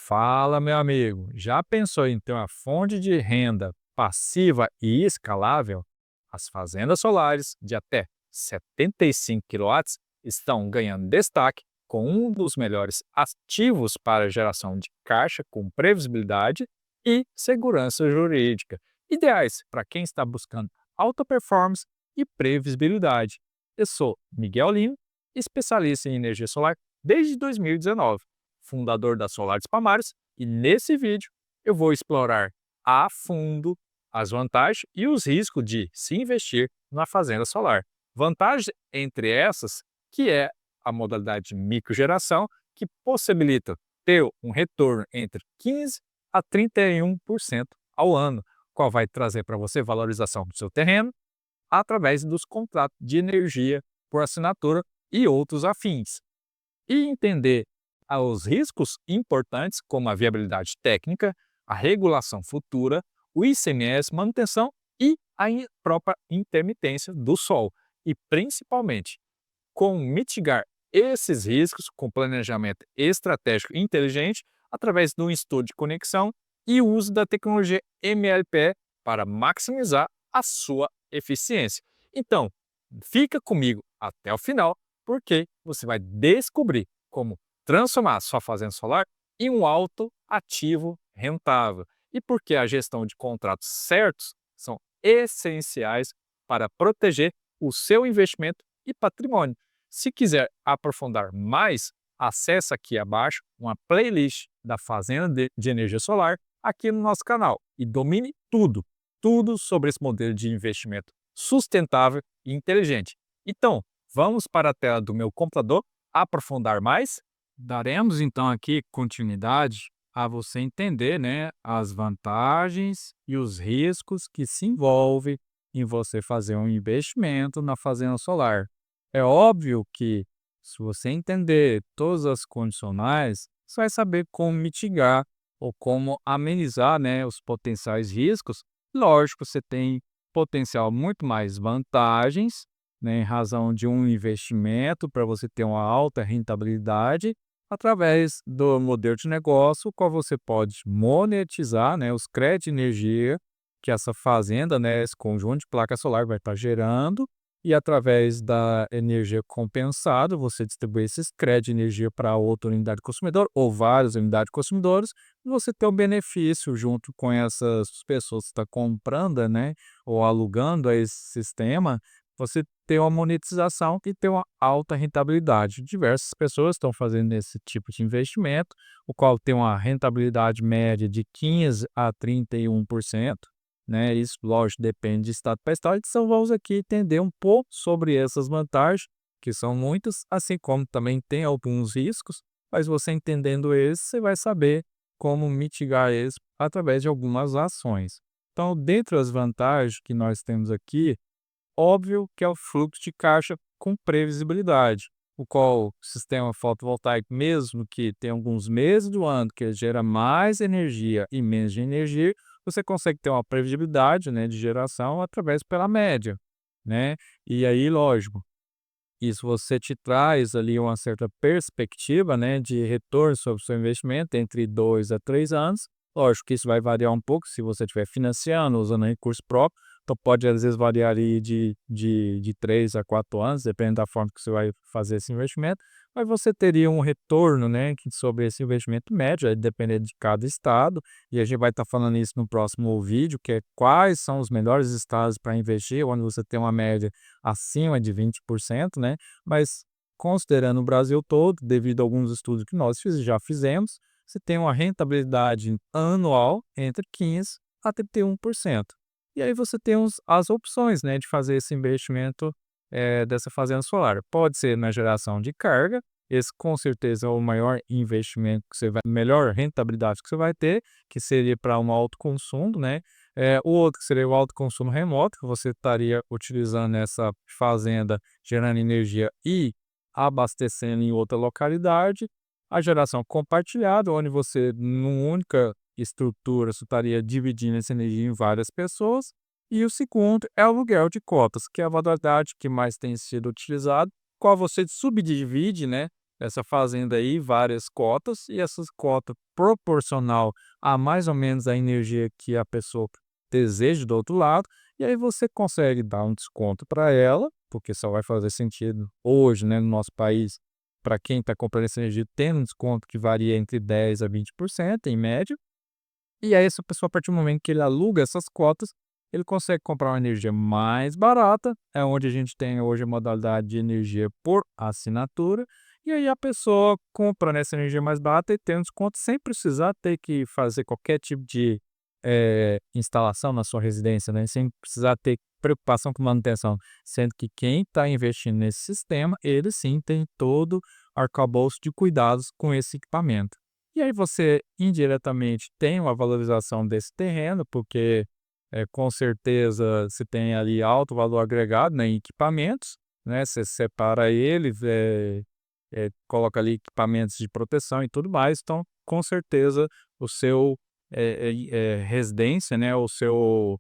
Fala, meu amigo. Já pensou em ter uma fonte de renda passiva e escalável? As fazendas solares de até 75 quilowatts estão ganhando destaque com um dos melhores ativos para a geração de caixa com previsibilidade e segurança jurídica, ideais para quem está buscando alta performance e previsibilidade. Eu sou Miguel Lino, especialista em energia solar desde 2019, fundador da Solaris Palmares, e nesse vídeo eu vou explorar a fundo as vantagens e os riscos de se investir na fazenda solar. Vantagem entre essas, que é a modalidade de microgeração, que possibilita ter um retorno entre 15 a 31% ao ano, qual vai trazer para você valorização do seu terreno através dos contratos de energia por assinatura e outros afins. E entender os riscos importantes, como a viabilidade técnica, a regulação futura, o ICMS, manutenção e a própria intermitência do sol. E, principalmente, como mitigar esses riscos com planejamento estratégico inteligente através do estudo de conexão e o uso da tecnologia MLPE para maximizar a sua eficiência. Então, fica comigo até o final, porque você vai descobrir como transformar a sua fazenda solar em um alto ativo rentável e porque a gestão de contratos certos são essenciais para proteger o seu investimento e patrimônio. Se quiser aprofundar mais, acesse aqui abaixo uma playlist da Fazenda de Energia Solar aqui no nosso canal e domine tudo sobre esse modelo de investimento sustentável e inteligente. Então, vamos para a tela do meu computador aprofundar mais? Daremos então aqui continuidade a você entender, né, as vantagens e os riscos que se envolvem em você fazer um investimento na fazenda solar. É óbvio que, se você entender todas as condicionais, você vai saber como mitigar ou como amenizar, né, os potenciais riscos. Lógico, você tem potencial muito mais vantagens, né, em razão de um investimento para você ter uma alta rentabilidade através do modelo de negócio, qual você pode monetizar, né, os créditos de energia que essa fazenda, né, esse conjunto de placa solar vai estar gerando, e através da energia compensada, você distribui esses créditos de energia para outra unidade consumidora ou várias unidades consumidoras, e você tem um benefício junto com essas pessoas que estão comprando, né, ou alugando esse sistema, você tem uma monetização e tem uma alta rentabilidade. Diversas pessoas estão fazendo esse tipo de investimento, o qual tem uma rentabilidade média de 15 a 31%, né? Isso, lógico, depende de estado para estado. Então, vamos aqui entender um pouco sobre essas vantagens, que são muitas, assim como também tem alguns riscos, mas você entendendo eles, você vai saber como mitigar eles através de algumas ações. Então, dentre as vantagens que nós temos aqui, óbvio que é o fluxo de caixa com previsibilidade, o qual o sistema fotovoltaico, mesmo que tenha alguns meses do ano que ele gera mais energia e menos de energia, você consegue ter uma previsibilidade, né, de geração através pela média, né? E aí, lógico, isso você te traz ali uma certa perspectiva, né, de retorno sobre o seu investimento entre 2 a 3 anos. Lógico que isso vai variar um pouco se você estiver financiando, usando recurso próprio, então pode às vezes variar ali de 3 a 4 anos, dependendo da forma que você vai fazer esse investimento, mas você teria um retorno, né, sobre esse investimento médio, aí dependendo de cada estado, e a gente vai estar falando isso no próximo vídeo, que é quais são os melhores estados para investir, onde você tem uma média acima de 20%, né? Mas considerando o Brasil todo, devido a alguns estudos que nós já fizemos, você tem uma rentabilidade anual entre 15 a 31%. E aí você tem as opções, né, de fazer esse investimento dessa fazenda solar. Pode ser na geração de carga, esse com certeza é o maior investimento que você vai, melhor rentabilidade que você vai ter, que seria para um alto consumo, né? O outro que seria o alto consumo remoto, que você estaria utilizando essa fazenda, gerando energia e abastecendo em outra localidade. A geração compartilhada, onde você, numa única estrutura, você estaria dividindo essa energia em várias pessoas. E o segundo é o aluguel de cotas, que é a modalidade que mais tem sido utilizado, qual você subdivide, né, essa fazenda aí várias cotas, e essas cotas proporcional a mais ou menos a energia que a pessoa deseja do outro lado, e aí você consegue dar um desconto para ela, porque só vai fazer sentido hoje, né, no nosso país, para quem está comprando essa energia, tendo um desconto que varia entre 10 a 20% em média. E aí essa pessoa, a partir do momento que ele aluga essas cotas, ele consegue comprar uma energia mais barata, é onde a gente tem hoje a modalidade de energia por assinatura, e aí a pessoa compra nessa energia mais barata e tem um desconto sem precisar ter que fazer qualquer tipo de instalação na sua residência, né? Sem precisar ter preocupação com manutenção. Sendo que quem está investindo nesse sistema, ele sim tem todo arcabouço de cuidados com esse equipamento. E aí você indiretamente tem uma valorização desse terreno, porque com certeza você tem ali alto valor agregado, né, em equipamentos, né? Você separa ele, coloca ali equipamentos de proteção e tudo mais. Então, com certeza, o seu residência, né, o seu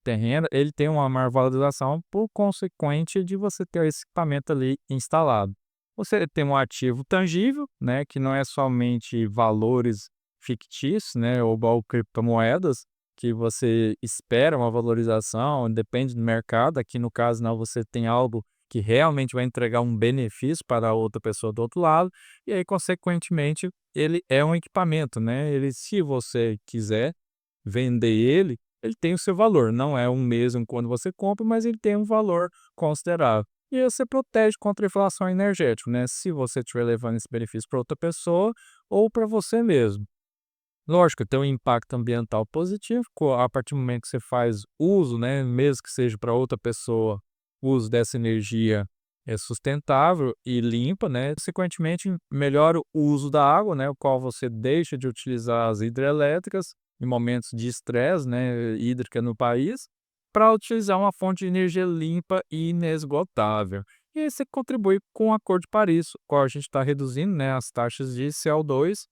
terreno, ele tem uma maior valorização por consequente de você ter esse equipamento ali instalado. Você tem um ativo tangível, né, que não é somente valores fictícios, né, ou igual criptomoedas, que você espera uma valorização, depende do mercado. Aqui no caso não, você tem algo que realmente vai entregar um benefício para a outra pessoa do outro lado, e aí consequentemente ele é um equipamento, né, ele, se você quiser vender ele, ele tem o seu valor, não é o mesmo quando você compra, mas ele tem um valor considerável. E aí você protege contra a inflação energética, né, se você estiver levando esse benefício para outra pessoa ou para você mesmo. Lógico, tem um impacto ambiental positivo, a partir do momento que você faz uso, né, mesmo que seja para outra pessoa, o uso dessa energia é sustentável e limpa, né, consequentemente melhora o uso da água, né, o qual você deixa de utilizar as hidrelétricas em momentos de estresse, né, hídrica no país, para utilizar uma fonte de energia limpa e inesgotável. E aí você contribui com o Acordo de Paris, o qual a gente está reduzindo, né, as taxas de CO2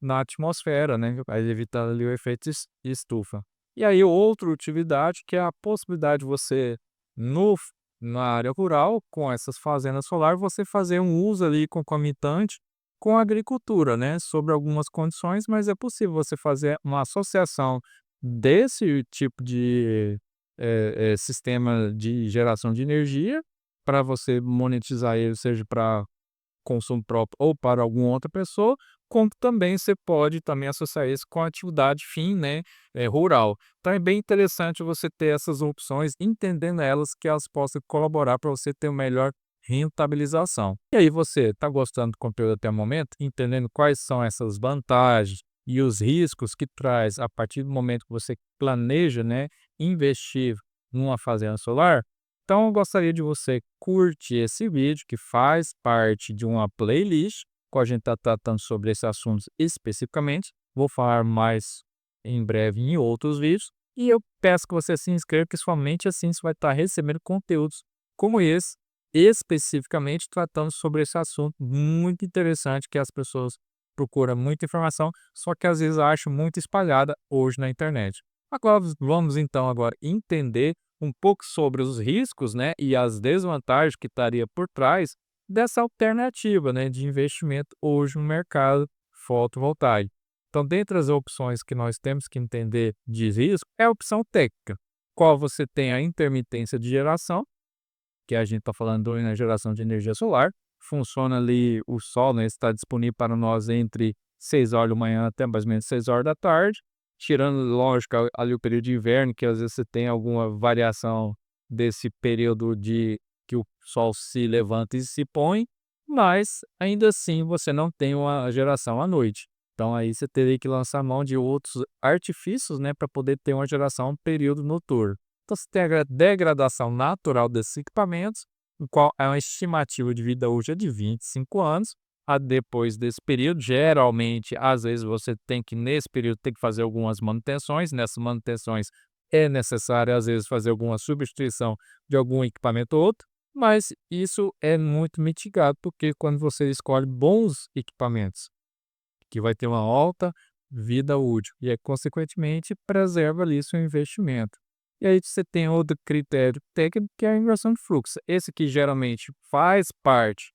na atmosfera, né, aí evitando ali o efeito estufa. E aí outra utilidade que é a possibilidade de você no na área rural, com essas fazendas solar, você fazer um uso ali concomitante com a agricultura, né, sobre algumas condições, mas é possível você fazer uma associação desse tipo de, sistema de geração de energia, para você monetizar ele, seja para consumo próprio ou para alguma outra pessoa, como também você pode também associar isso com a atividade fim, né, rural. Então é bem interessante você ter essas opções, entendendo elas, que elas possam colaborar para você ter uma melhor rentabilização. E aí você está gostando do conteúdo até o momento, entendendo quais são essas vantagens e os riscos que traz a partir do momento que você planeja, né, investir numa fazenda solar? Então, eu gostaria de você curtir esse vídeo, que faz parte de uma playlist, que a gente está tratando sobre esses assuntos especificamente. Vou falar mais em breve em outros vídeos. E eu peço que você se inscreva, que somente assim você vai estar recebendo conteúdos como esse, especificamente tratando sobre esse assunto muito interessante, que as pessoas procuram muita informação, só que às vezes acham muito espalhada hoje na internet. Agora, vamos então agora entender um pouco sobre os riscos, né, e as desvantagens que estaria por trás dessa alternativa, né, de investimento hoje no mercado fotovoltaico. Então, dentre as opções que nós temos que entender de risco, é a opção técnica, qual você tem a intermitência de geração, que a gente está falando na geração de energia solar. Funciona ali o sol, né, está disponível para nós entre 6 horas da manhã até mais ou menos 6 horas da tarde, tirando, lógico, ali o período de inverno, que às vezes você tem alguma variação desse período de que o sol se levanta e se põe, mas ainda assim você não tem uma geração à noite. Então aí você teria que lançar mão de outros artifícios, né, para poder ter uma geração no período noturno. Então você tem a degradação natural desses equipamentos, o qual é uma estimativa de vida hoje é de 25 anos. Depois desse período, geralmente, às vezes você tem que, nesse período, tem que fazer algumas manutenções. Nessas manutenções é necessário, às vezes, fazer alguma substituição de algum equipamento ou outro, mas isso é muito mitigado, porque quando você escolhe bons equipamentos, que vai ter uma alta vida útil e, consequentemente, preserva ali seu investimento. E aí você tem outro critério técnico, que é a inversão de fluxo. Esse que geralmente faz parte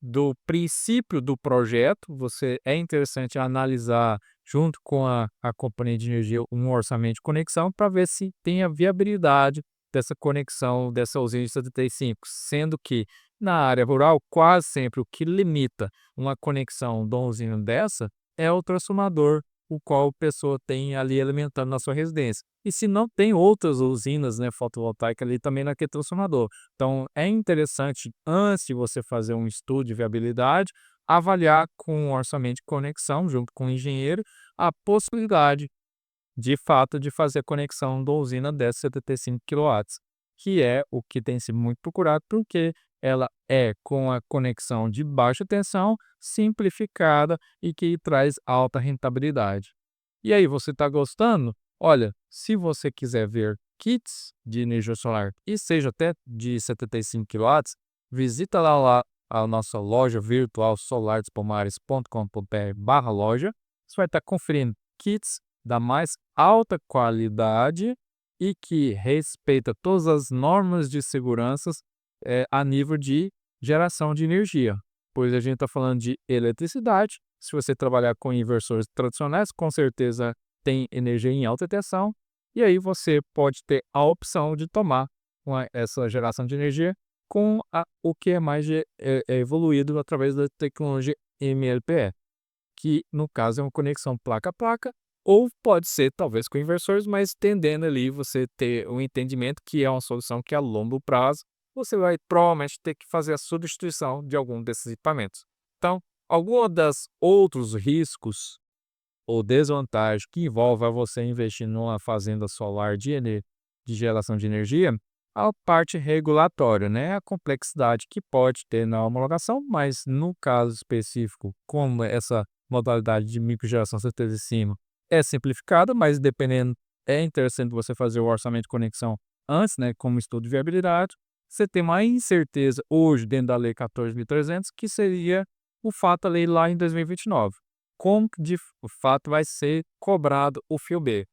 do princípio do projeto, é interessante analisar junto com a companhia de energia um orçamento de conexão para ver se tem a viabilidade dessa conexão dessa usina de 75, sendo que na área rural quase sempre o que limita uma conexão de uma usina dessa é o transformador, o qual a pessoa tem ali alimentando na sua residência. E se não tem outras usinas, né, fotovoltaicas ali também naquele transformador. Então, é interessante, antes de você fazer um estudo de viabilidade, avaliar com o orçamento de conexão, junto com o engenheiro, a possibilidade, de fato, de fazer a conexão da usina dessa 75 quilowatts, que é o que tem sido muito procurado, porque ela é com a conexão de baixa tensão, simplificada e que traz alta rentabilidade. E aí, você está gostando? Olha, se você quiser ver kits de energia solar e seja até de 75 quilowatts, visita lá a nossa loja virtual solardespomares.com.br/loja. Você vai estar conferindo kits da mais alta qualidade e que respeita todas as normas de segurança a nível de geração de energia, pois a gente está falando de eletricidade. Se você trabalhar com inversores tradicionais, com certeza tem energia em alta tensão, e aí você pode ter a opção de tomar essa geração de energia com o que é mais evoluído através da tecnologia MLPE, que no caso é uma conexão placa a placa, ou pode ser talvez com inversores, mas tendendo ali você ter um entendimento que é uma solução que a longo prazo você vai provavelmente ter que fazer a substituição de algum desses equipamentos. Então, algum dos outros riscos ou desvantagens que envolve a você investir numa fazenda solar de geração de energia, a parte regulatória, né? A complexidade que pode ter na homologação, mas no caso específico, como essa modalidade de microgeração certeza em cima é simplificada, mas dependendo, é interessante você fazer o orçamento de conexão antes, né? Como estudo de viabilidade. Você tem uma incerteza hoje dentro da Lei 14.300, que seria o fato ali lá em 2029. Como que de fato vai ser cobrado o FIOB?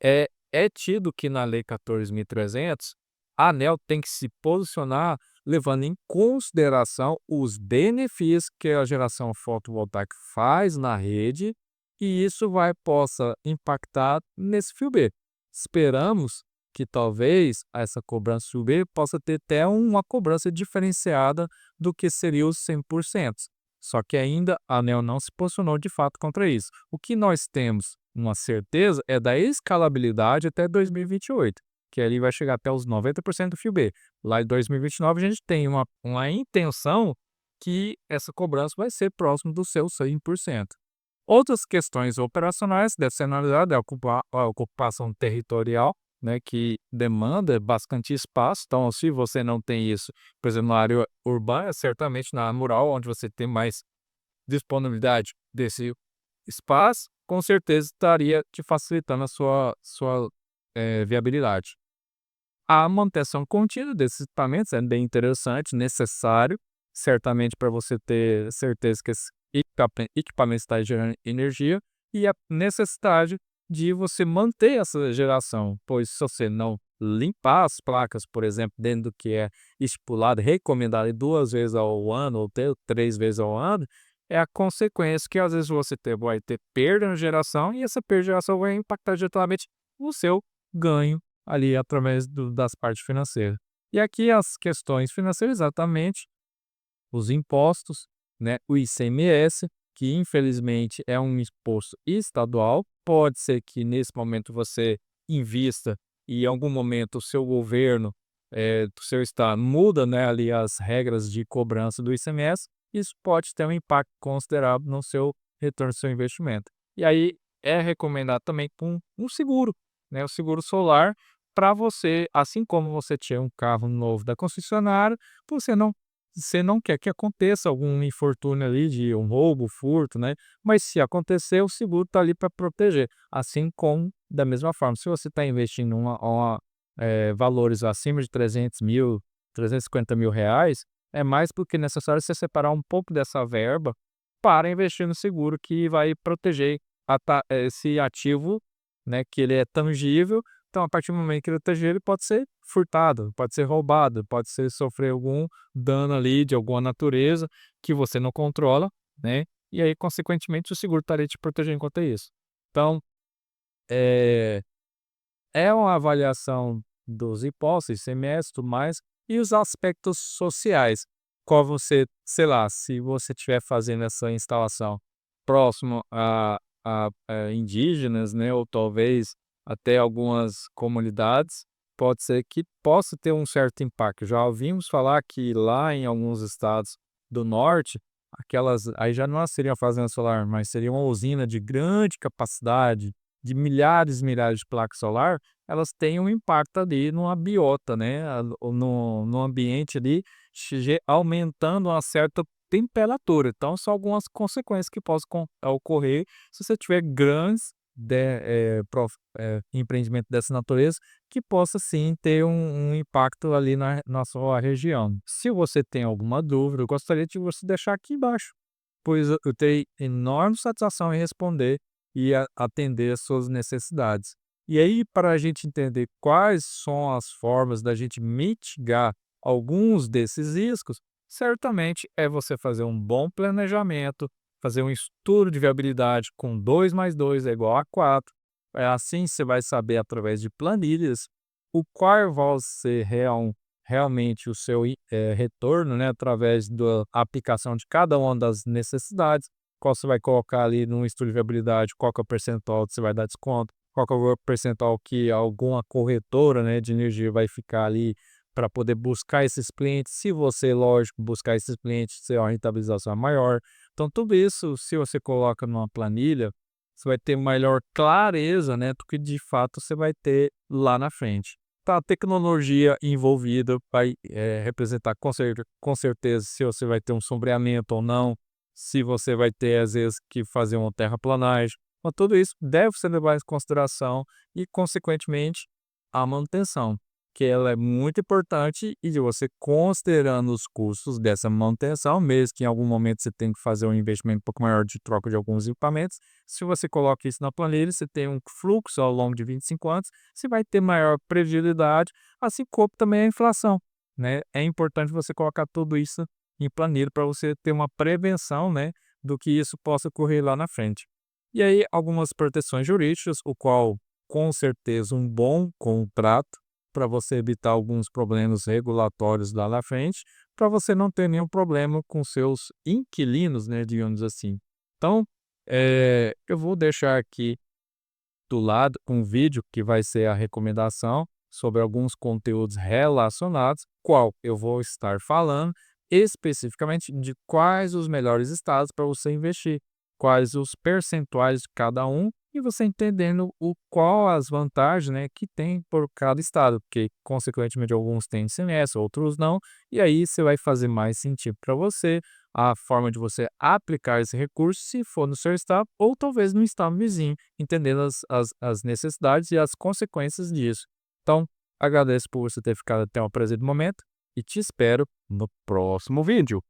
É tido que na Lei 14.300, a ANEEL tem que se posicionar levando em consideração os benefícios que a geração fotovoltaica faz na rede, e isso possa impactar nesse FIOB. Esperamos que talvez essa cobrança FIOB possa ter até uma cobrança diferenciada do que seria os 100%. Só que ainda a ANEEL não se posicionou de fato contra isso. O que nós temos uma certeza é da escalabilidade até 2028, que ali vai chegar até os 90% do FIOB. Lá em 2029 a gente tem uma intenção que essa cobrança vai ser próximo do seu 100%. Outras questões operacionais devem ser analisadas, é a ocupação territorial, né, que demanda bastante espaço. Então, se você não tem isso, por exemplo, na área urbana, certamente na área rural, onde você tem mais disponibilidade desse espaço, com certeza estaria te facilitando a sua viabilidade. A manutenção contínua desses equipamentos é bem interessante, necessário, certamente para você ter certeza que esse equipamento está gerando energia, e a necessidade de você manter essa geração, pois se você não limpar as placas, por exemplo, dentro do que é estipulado, recomendado 2 vezes ao ano ou 3 vezes ao ano, é a consequência que às vezes você vai ter perda na geração, e essa perda de geração vai impactar diretamente no seu ganho ali através das partes financeiras. E aqui as questões financeiras, exatamente, os impostos, né, o ICMS, que infelizmente é um imposto estadual. Pode ser que nesse momento você invista e em algum momento o seu governo, do seu estado, muda, né, ali as regras de cobrança do ICMS. Isso pode ter um impacto considerável no seu retorno do seu investimento. E aí é recomendado também um seguro, né, o seguro solar, para você, assim como você tinha um carro novo da concessionária, você não quer que aconteça algum infortúnio ali de um roubo, furto, né? Mas se acontecer, o seguro está ali para proteger. Assim como, da mesma forma, se você está investindo valores acima de 300 mil, 350 mil reais, é mais do que necessário você separar um pouco dessa verba para investir no seguro, que vai proteger esse ativo, né, que ele é tangível. Então, a partir do momento que ele é tangível, ele pode ser furtado, pode ser roubado, pode ser sofrer algum dano ali de alguma natureza. que você não controla, né, e aí, consequentemente, o seguro estaria te protegendo contra isso. Então, eh é uma avaliação dos impostos, ICMS e tudo mais, e os aspectos sociais. Qual você, sei lá, se você estiver fazendo essa instalação próximo a indígenas, né, ou talvez até algumas comunidades, pode ser que possa ter um certo impacto. Já ouvimos falar que lá em alguns estados do norte, aquelas aí já não seria uma fazenda solar, mas seria uma usina de grande capacidade, de milhares e milhares de placas solar, elas têm um impacto ali numa biota, né, ou no ambiente ali, aumentando uma certa temperatura. Então são algumas consequências que possam ocorrer se você tiver grandes empreendimento dessa natureza, que possa sim ter um impacto ali na sua região. Se você tem alguma dúvida, eu gostaria de você deixar aqui embaixo, pois eu terei enorme satisfação em responder e atender as suas necessidades. E aí, para a gente entender quais são as formas da gente mitigar alguns desses riscos, certamente é você fazer um bom planejamento, fazer um estudo de viabilidade com 2 mais 2 é igual a 4. Assim você vai saber através de planilhas o qual vai ser realmente o seu retorno, né, através da aplicação de cada uma das necessidades, qual você vai colocar ali no estudo de viabilidade, qual que é o percentual que você vai dar desconto, qual que é o percentual que alguma corretora, né, de energia vai ficar ali para poder buscar esses clientes. Se você, lógico, buscar esses clientes, ter uma rentabilização maior. Então, tudo isso, se você coloca numa planilha, você vai ter maior clareza, né, do que de fato você vai ter lá na frente. Tá, a tecnologia envolvida vai representar com certeza se você vai ter um sombreamento ou não, se você vai ter, às vezes, que fazer uma terraplanagem. Mas tudo isso deve ser levado em consideração e, consequentemente, a manutenção, que ela é muito importante e de você considerando os custos dessa manutenção, mesmo que em algum momento você tenha que fazer um investimento um pouco maior de troca de alguns equipamentos, se você coloca isso na planilha, você tem um fluxo ao longo de 25 anos, você vai ter maior previsibilidade, assim como também a inflação, né? É importante você colocar tudo isso em planilha para você ter uma prevenção, né, do que isso possa ocorrer lá na frente. E aí, algumas proteções jurídicas, o qual, com certeza, um bom contrato para você evitar alguns problemas regulatórios lá na frente, para você não ter nenhum problema com seus inquilinos, né, digamos assim. Então, eu vou deixar aqui do lado um vídeo que vai ser a recomendação sobre alguns conteúdos relacionados, qual eu vou estar falando especificamente de quais os melhores estados para você investir, quais os percentuais de cada um e você entendendo o qual as vantagens, né, que tem por cada estado, porque consequentemente alguns têm ICMS, outros não, e aí você vai fazer mais sentido para você a forma de você aplicar esse recurso, se for no seu estado ou talvez no estado vizinho, entendendo as necessidades e as consequências disso. Então, agradeço por você ter ficado até o presente momento e te espero no próximo vídeo.